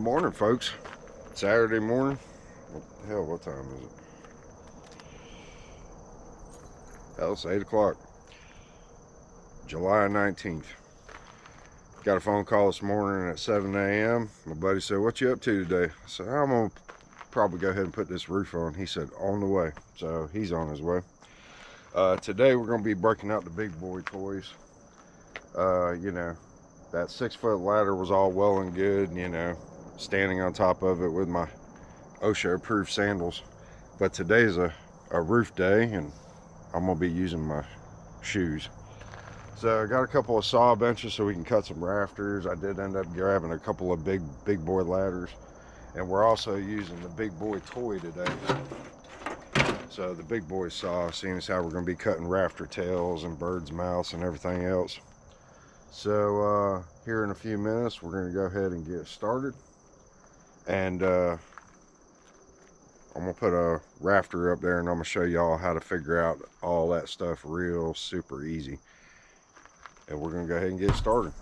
Morning, folks. Saturday morning. What the hell, what time is it? Hell, it's 8 o'clock. July 19th. Got a phone call this morning at 7 a.m. My buddy said, "What you up to today?" I said, "I'm going to probably go ahead and put this roof on." He said, "On the way." So he's on his way. Today we're going to be breaking out the big boy toys. You know, that 6-foot ladder was all well and good, you know, standing on top of it with my OSHA approved sandals. But today's a roof day and I'm going to be using my shoes. So I got a couple of saw benches so we can cut some rafters. I did end up grabbing a couple of big boy ladders. And we're also using the big boy toy today. So the big boy saw, seeing as how we're going to be cutting rafter tails and bird's mouths and everything else. So here in a few minutes we're going to go ahead and get started. And I'm going to put a rafter up there and I'm going to show y'all how to figure out all that stuff real super easy. And we're going to go ahead and get started.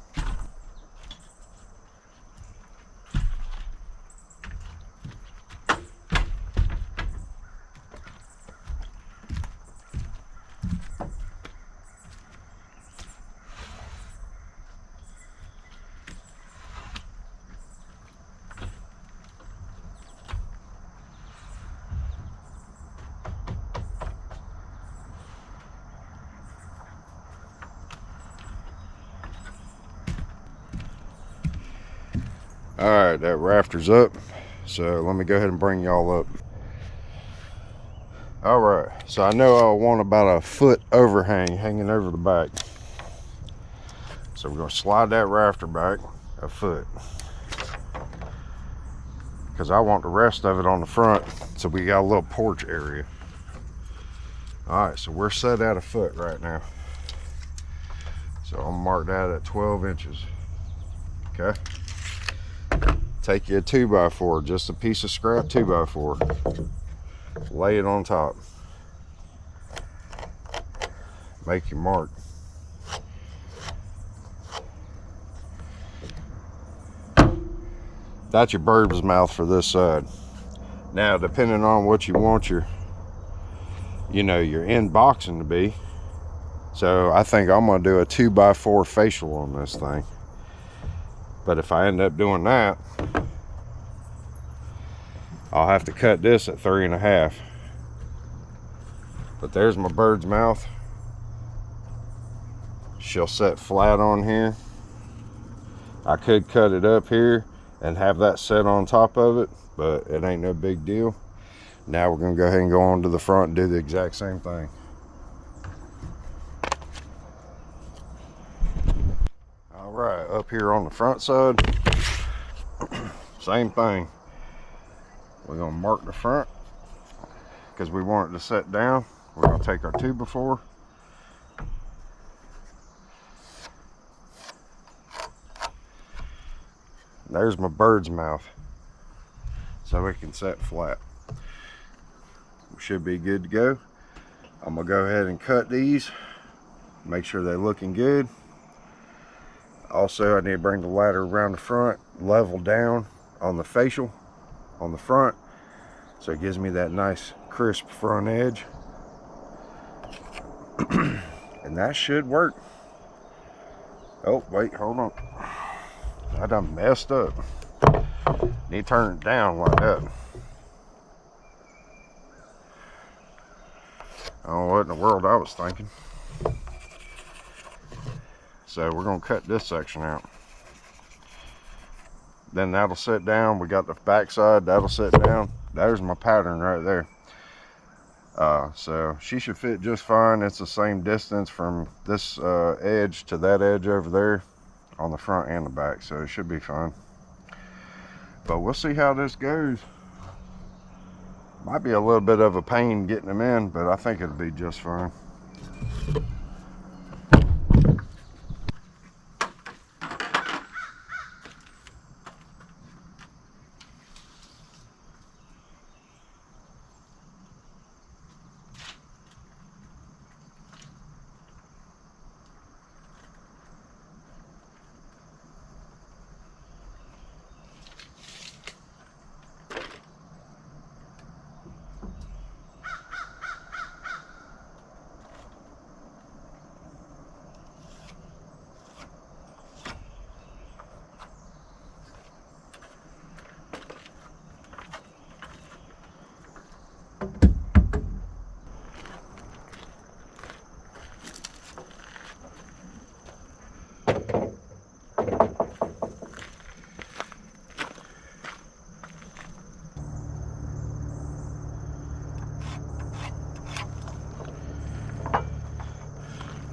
Alright, that rafter's up. So let me go ahead and bring y'all up. Alright, so I know I want about a foot overhang hanging over the back. So we're going to slide that rafter back a foot. Because I want the rest of it on the front so we got a little porch area. Alright, so we're set at a foot right now. So I'm gonna mark that at 12 inches. Okay. Take you a 2x4, just a piece of scrap 2x4. Lay it on top. Make your mark. That's your bird's mouth for this side. Now, depending on what you want your end boxing to be. So I think I'm gonna do a 2x4 facial on this thing. But if I end up doing that, I'll have to cut this at 3.5. But there's my bird's mouth. She'll set flat on here. I could cut it up here and have that set on top of it, but it ain't no big deal. Now we're gonna go ahead and go on to the front and do the exact same thing. All right, up here on the front side, same thing. We're gonna mark the front because we want it to set down. We're gonna take our 2x4. There's my bird's mouth. So it can set flat. We should be good to go. I'm gonna go ahead and cut these. Make sure they're looking good. Also, I need to bring the ladder around the front, level down on the facial on the front, so it gives me that nice crisp front edge. And that should work. Oh, wait, hold on. I done messed up. Need to turn it down like that. I don't know what in the world I was thinking. So we're going to cut this section out. Then that'll sit down. We got the back side, that'll sit down. There's my pattern right there. So she should fit just fine. It's the same distance from this edge to that edge over there on the front and the back, so it should be fine. But we'll see how this goes. Might be a little bit of a pain getting them in, but I think it'll be just fine.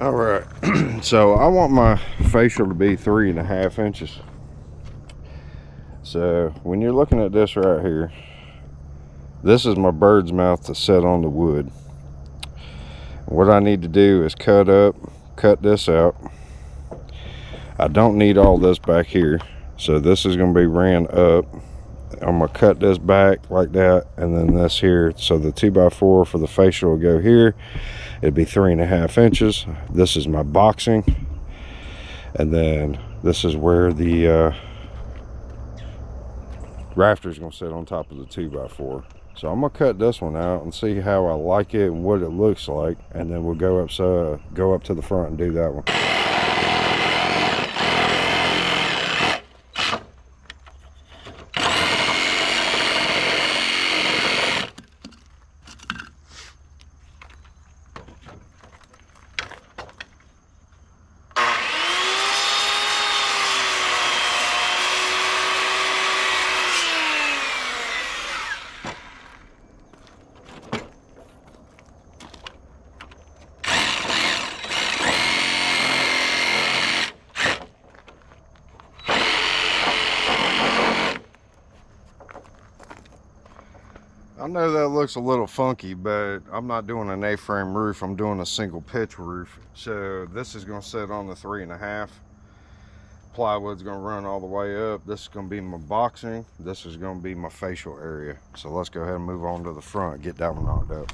All right, so I want my facial to be 3.5 inches. So when you're looking at this right here, this is my bird's mouth to set on the wood. What I need to do is cut this out. I don't need all this back here, so this is going to be ran up. I'm going to cut this back like that, and then this here, so the 2x4 for the facial will go here. It'd be 3.5 inches. This is my boxing, and then this is where the rafter is going to sit on top of the 2x4. So I'm going to cut this one out and see how I like it and what it looks like, and then we'll go up to the front and do that one. I know that looks a little funky, but I'm not doing an A-frame roof. I'm doing a single pitch roof. So this is going to sit on the 3.5. Plywood's going to run all the way up. This is going to be my boxing. This is going to be my facial area. So let's go ahead and move on to the front, get that one knocked up.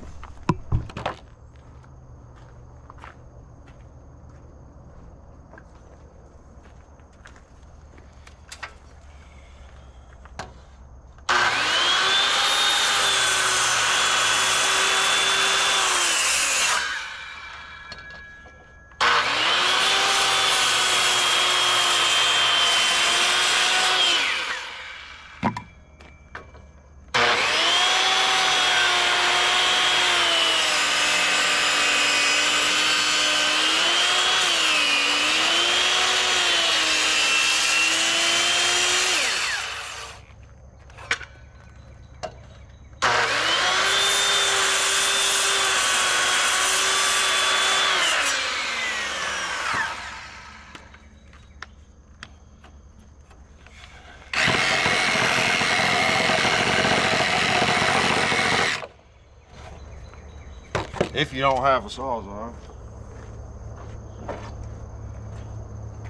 If you don't have a sawzall,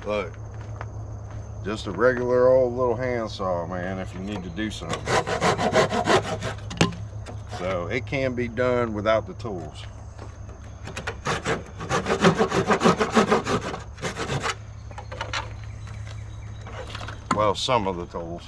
look, just a regular old little handsaw, man, if you need to do something. So it can be done without the tools. Well, some of the tools.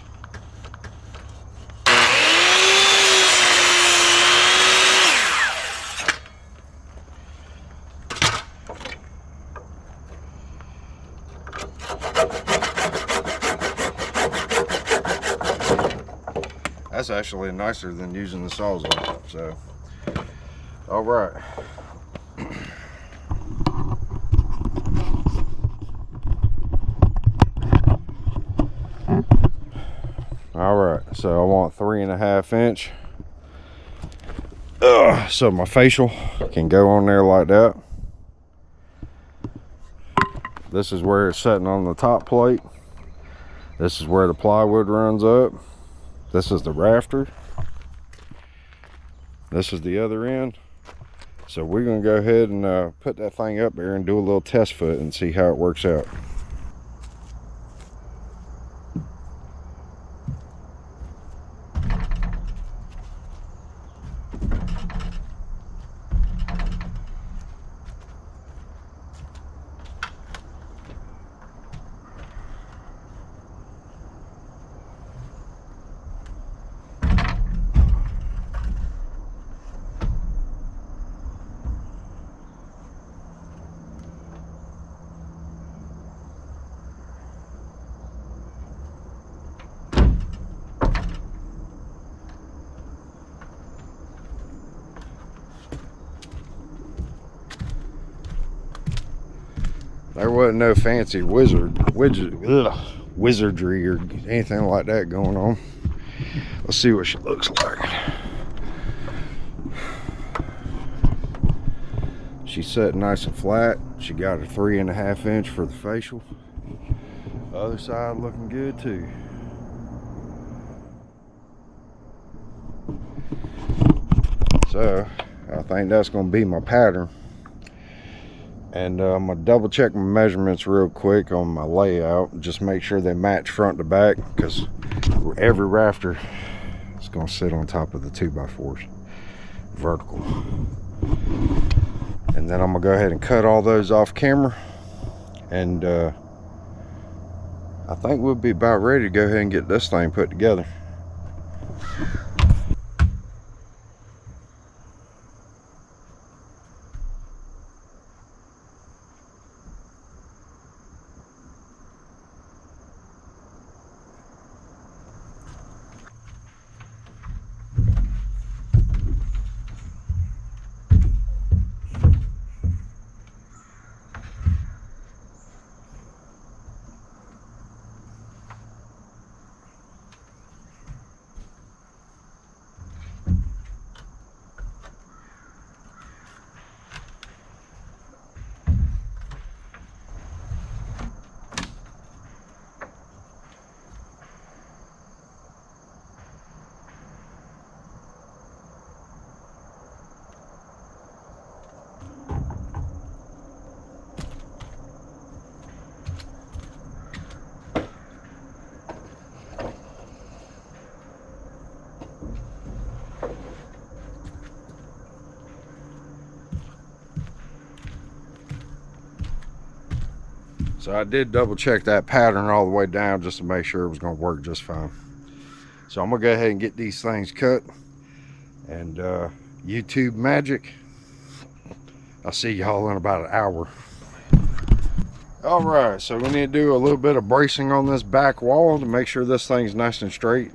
That's actually nicer than using the sawzall. So, all right. All right. So I want 3.5 inch. So my facial can go on there like that. This is where it's sitting on the top plate. This is where the plywood runs up. This is the rafter. This is the other end. So we're going to go ahead and put that thing up there and do a little test foot and see how it works out. There wasn't no fancy wizardry or anything like that going on. Let's see what she looks like. she's set nice and flat. She got her 3.5 inch for the facial. Other side looking good too. So I think that's going to be my pattern. And I'm going to double check my measurements real quick on my layout. Just make sure they match front to back, because every rafter is going to sit on top of the 2x4s vertical. And then I'm going to go ahead and cut all those off camera. And I think we'll be about ready to go ahead and get this thing put together. So I did double check that pattern all the way down just to make sure it was going to work just fine. So I'm going to go ahead and get these things cut. And YouTube magic, I'll see y'all in about an hour. All right, so we need to do a little bit of bracing on this back wall to make sure this thing's nice and straight.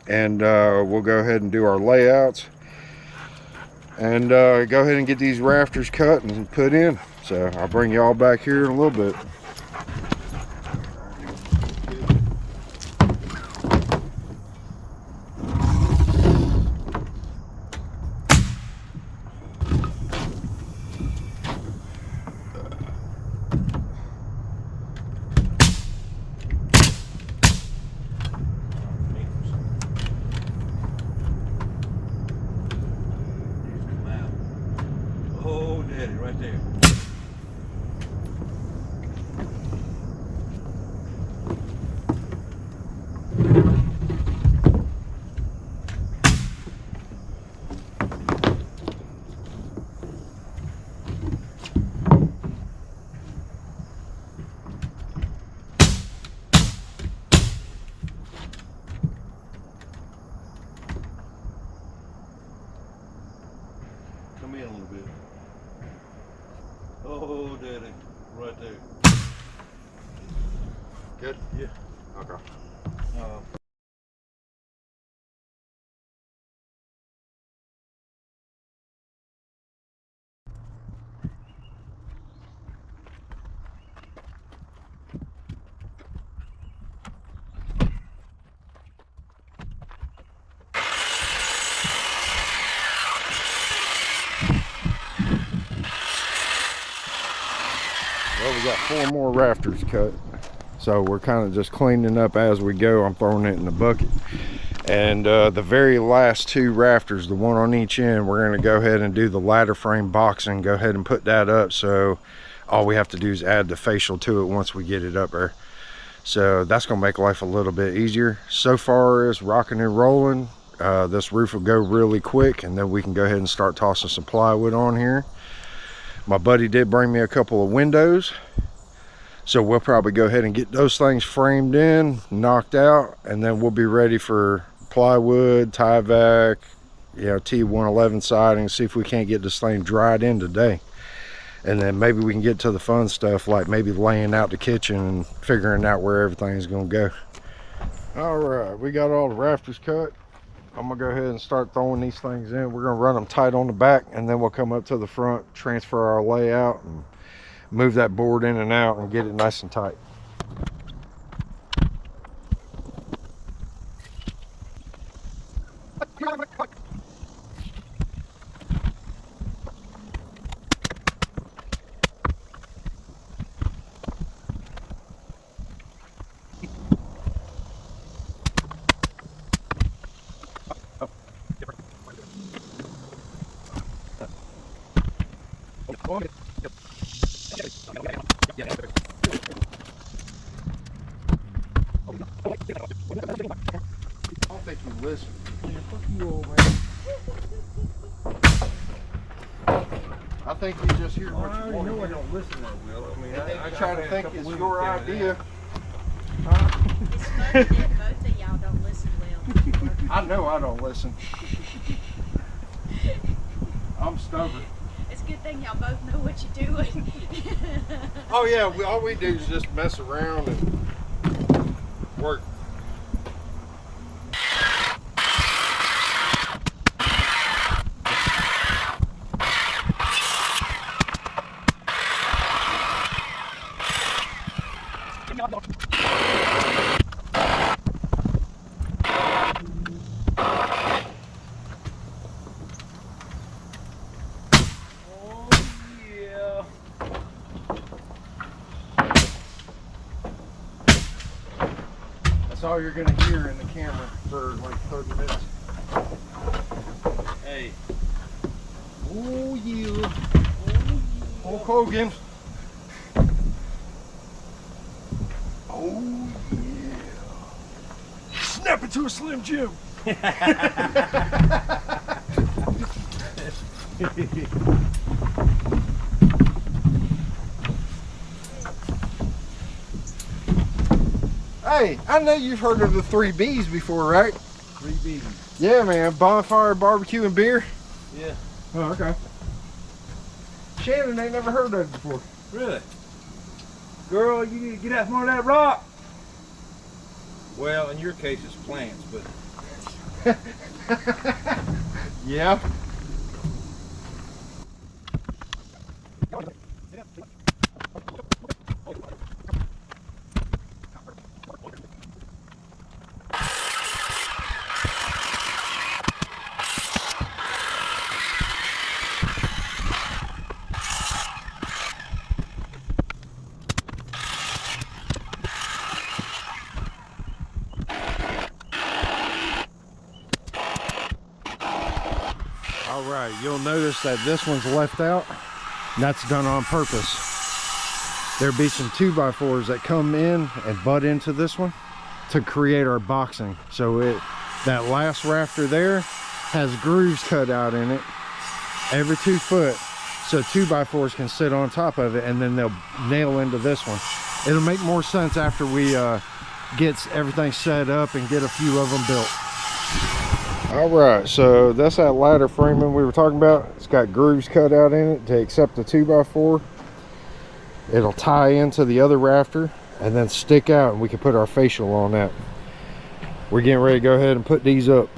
And we'll go ahead and do our layouts. And go ahead and get these rafters cut and put in. So I'll bring y'all back here in a little bit. Oh, daddy, right there. Come in a little bit. Oh, daddy, right there. Good? Yeah. Okay. Well, we got 4 more rafters cut. So we're kind of just cleaning up as we go. I'm throwing it in the bucket. And the very last 2 rafters, the one on each end, we're going to go ahead and do the ladder frame boxing. Go ahead and put that up. So all we have to do is add the facial to it once we get it up there. So that's going to make life a little bit easier. So far as rocking and rolling, this roof will go really quick, and then we can go ahead and start tossing some plywood on here. My buddy did bring me a couple of windows, so we'll probably go ahead and get those things framed in, knocked out, and then we'll be ready for plywood, tie-vac, you know, T111 siding. See if we can't get this thing dried in today. And then maybe we can get to the fun stuff, like maybe laying out the kitchen and figuring out where everything's gonna go. All right, we got all the rafters cut. I'm gonna go ahead and start throwing these things in. We're gonna run them tight on the back, and then we'll come up to the front, transfer our layout, and move that board in and out and get it nice and tight. don't think you listen. Yeah, fuck you, old man. I think you just hear Oh, what I you already want. know I don't listen that well. I mean, I try to think it's your idea. It's funny that both of y'all don't listen well. I know I don't listen. I'm stubborn. It's a good thing y'all both know what you're doing. Oh yeah, all we do is just mess around and work. That's all you're gonna hear in the camera for like 30 minutes. Hey. Oh yeah. Hulk Hogan. Oh yeah. Snap it to a Slim Jim. Hey, I know you've heard of the 3 Bs before, right? 3 B's. Yeah, man. Bonfire, barbecue, and beer. Yeah. Oh, okay. Shannon ain't never heard of it before. Really? Girl, you need to get out from under that rock. Well, in your case, it's plants, but Yeah. All right, you'll notice that this one's left out. And that's done on purpose. There'll be some 2x4s that come in and butt into this one to create our boxing. So that last rafter there has grooves cut out in it every 2 foot, so 2x4s can sit on top of it, and then they'll nail into this one. It'll make more sense after we get everything set up and get a few of them built. All right, so that's that ladder framing we were talking about. It's got grooves cut out in it to accept the 2x4. It'll tie into the other rafter and then stick out, and we can put our facial on that. We're getting ready to go ahead and put these up.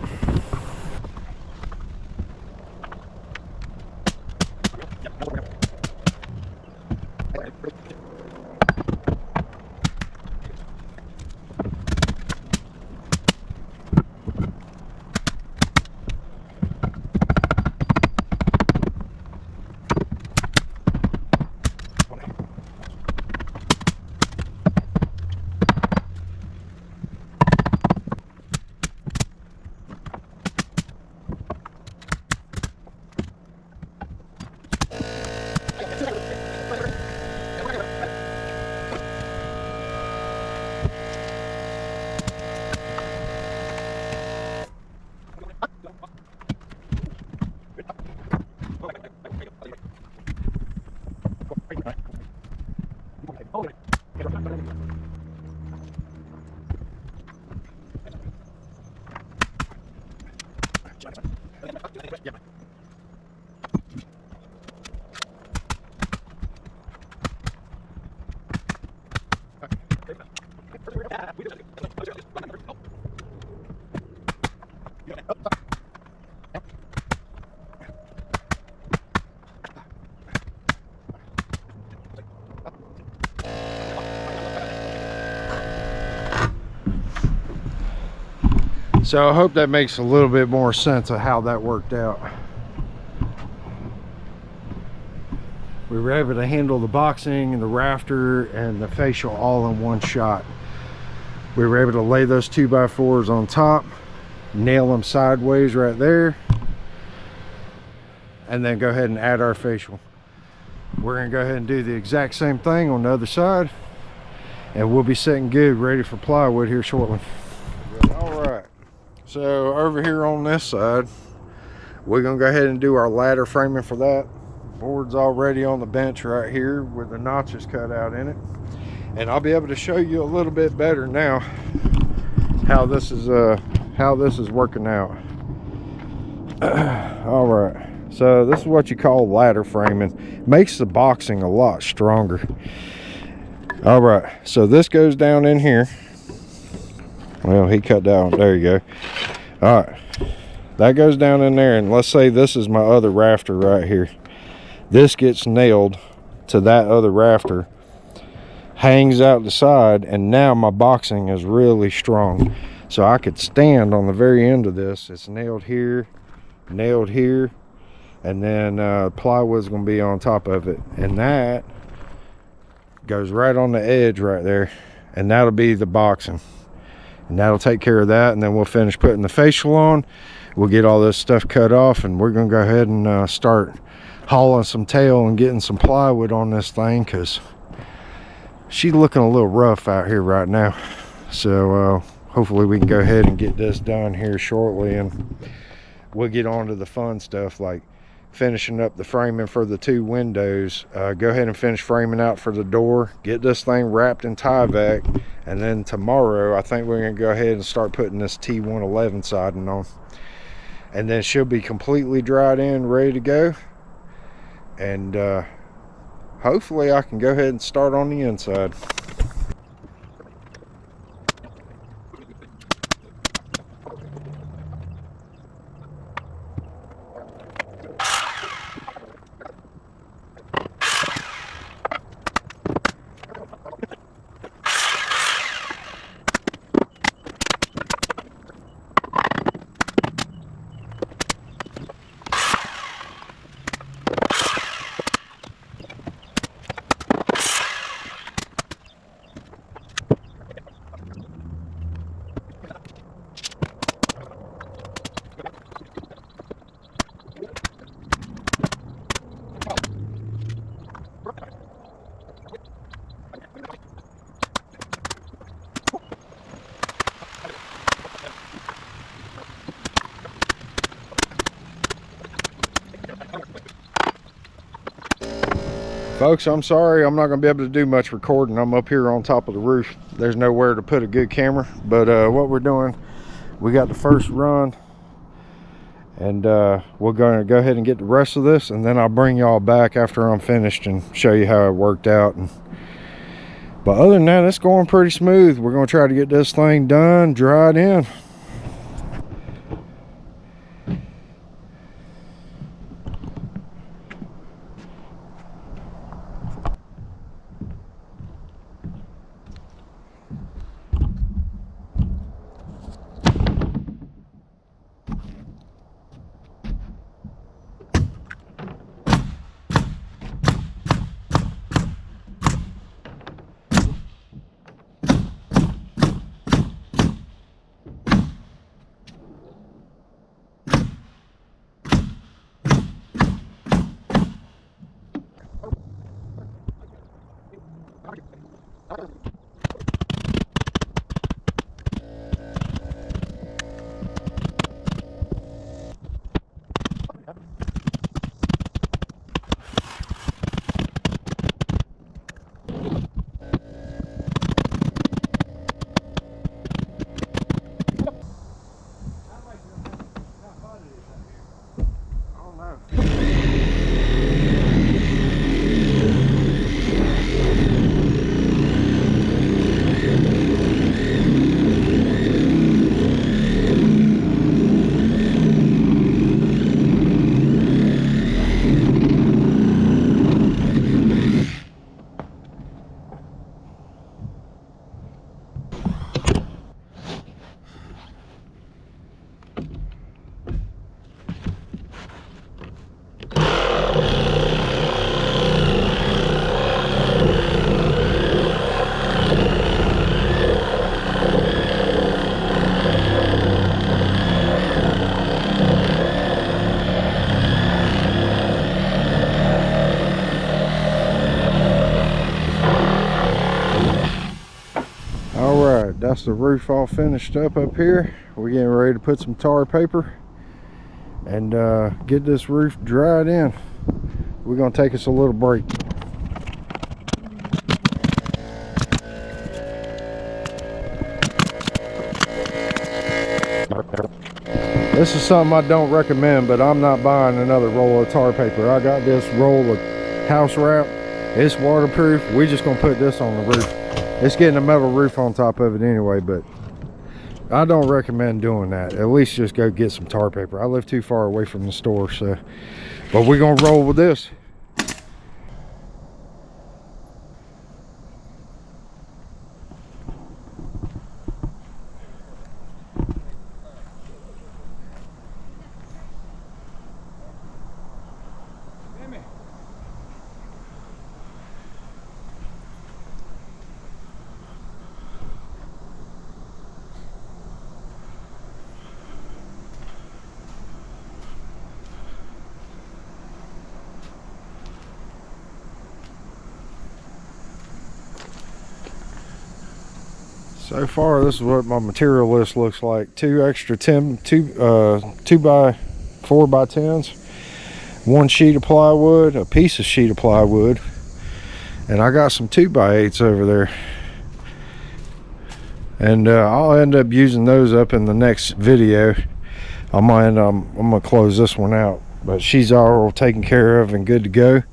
So I hope that makes a little bit more sense of how that worked out. We were able to handle the boxing and the rafter and the facial all in one shot. We were able to lay those 2x4s on top, nail them sideways right there, and then go ahead and add our facial. we're gonna go ahead and do the exact same thing on the other side, and we'll be sitting good, ready for plywood here shortly. All right, so over here on this side, we're gonna go ahead and do our ladder framing for that. Board's already on the bench right here with the notches cut out in it, and I'll be able to show you a little bit better now how this is working out. All right, so this is what you call ladder framing. Makes the boxing a lot stronger. All right, so this goes down in here. Well, he cut down, there you go. All right, that goes down in there, and let's say this is my other rafter right here. This gets nailed to that other rafter, hangs out the side, and now my boxing is really strong. So I could stand on the very end of this. It's nailed here, and then plywood's gonna be on top of it, and that goes right on the edge right there, and that'll be the boxing, and that'll take care of that. And then we'll finish putting the facial on. We'll get all this stuff cut off, and we're gonna go ahead and start hauling some tail and getting some plywood on this thing, because she's looking a little rough out here right now. So hopefully we can go ahead and get this done here shortly, and we'll get on to the fun stuff, like finishing up the framing for the 2 windows. Go ahead and finish framing out for the door, get this thing wrapped in Tyvek, and then tomorrow I think we're gonna go ahead and start putting this T111 siding on, and then she'll be completely dried in, ready to go. And hopefully I can go ahead and start on the inside. Folks, I'm sorry, I'm not going to be able to do much recording. I'm up here on top of the roof. There's nowhere to put a good camera. But what we're doing, we got the first run, and we're going to go ahead and get the rest of this, and then I'll bring y'all back after I'm finished and show you how it worked out. But other than that, it's going pretty smooth. We're going to try to get this thing done, dried in. That's the roof all finished up here. We're getting ready to put some tar paper and get this roof dried in. We're gonna take us a little break. This is something I don't recommend, but I'm not buying another roll of tar paper. I got this roll of house wrap. It's waterproof. We're just gonna put this on the roof. It's getting a metal roof on top of it anyway, but I don't recommend doing that. At least just go get some tar paper. I live too far away from the store, so. But we're gonna roll with this. So far, this is what my material list looks like. 2 extra 2x4x10s, 1 sheet of plywood, a piece of sheet of plywood, and I got some 2x8s over there. And I'll end up using those up in the next video. I'm gonna close this one out, but she's all taken care of and good to go.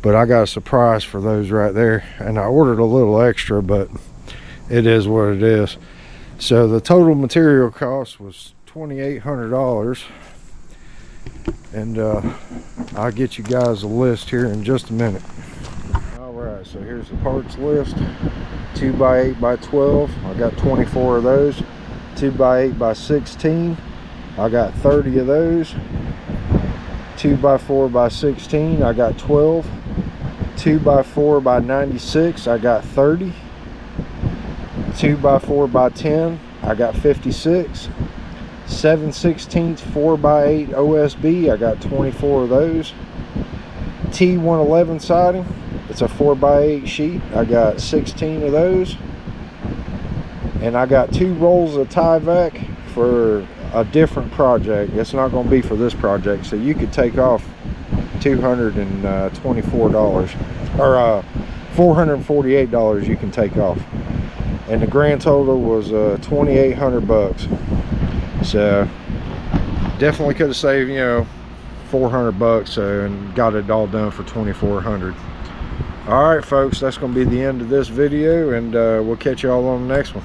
But I got a surprise for those right there, and I ordered a little extra, but it is what it is. So the total material cost was $2,800, and I'll get you guys a list here in just a minute. All right, so here's the parts list. 2x8x12, I got 24 of those. 2x8x16, I got 30 of those. 2x4x16, I got 12. 2x4x96, I got 30. 2x4x10, I got 56. 7/16 4x8 OSB, I got 24 of those. T111 siding, it's a 4x8 sheet, I got 16 of those. And I got 2 rolls of tie-vac for a different project. It's not going to be for this project, so you could take off $224 or $448 you can take off. And the grand total was $2,800. So definitely could have saved, you know, $400 and got it all done for $2,400. All right, folks, that's going to be the end of this video, and we'll catch you all on the next one.